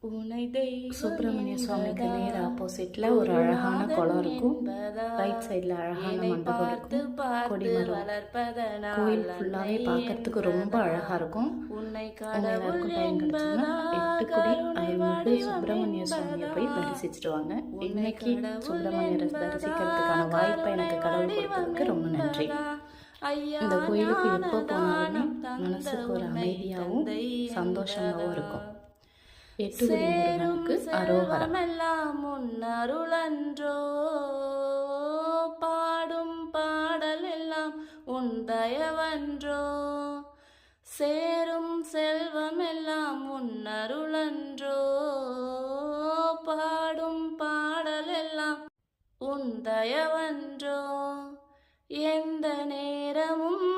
உனை தெய்வம் சுப்பிரமணிய சுவாமிக்கு என்பதா, நேர் ஆப்போசிட்ல ஒரு அழகான குளம் இருக்கும். என்பதா, ரைட் சைடில் அழகான என்னை மண்டபம் பார்த்து இருக்கும். பார்த்து கொடிமரம். வளர்ப்பதனால் கோயில் ஃபுல்லாகவே அன்னை பார்க்கறதுக்கு ரொம்ப என்பதா, அழகாக இருக்கும். உன்னை உங்க கடவுள் எல்லாருக்கும் டைம் கிடைச்சதுன்னா என்பதா, 8 குடி கருணை அருள்மிகு வடிவம் சுப்பிரமணிய சுவாமியை போய் என்பதா, தரிசிச்சுட்டு வாங்க. உன்னை இன்னைக்கு கடவுள் சுப்பிரமணியரை என்பதா, தரிசிக்கிறதுக்கான வாய்ப்பை எனக்கு கடவுள் கருணை கொடுத்ததுக்கு ரொம்ப நன்றி. என்பதா, ஐயா இந்த கோயிலுக்கு எப்போ போனாலுமே ஞானதானம் தந்த மனசுக்கு ஒரு உன்னை அமைதியாகவும் தந்தை சந்தோஷமாகவும் இருக்கும். எட்டுக்குடி சேரும் முருகனுக்கு அரோகரா. செல்வமெல்லாம் உன்னருளன்றோ, பாடும் பாடல் எல்லாம் உன் தயவன்றோ, சேரும் செல்வமெல்லாம் உன்னருளன்றோ, பாடும் பாடல் எல்லாம் உன் தயவன்றோ, எந்த நேரமும்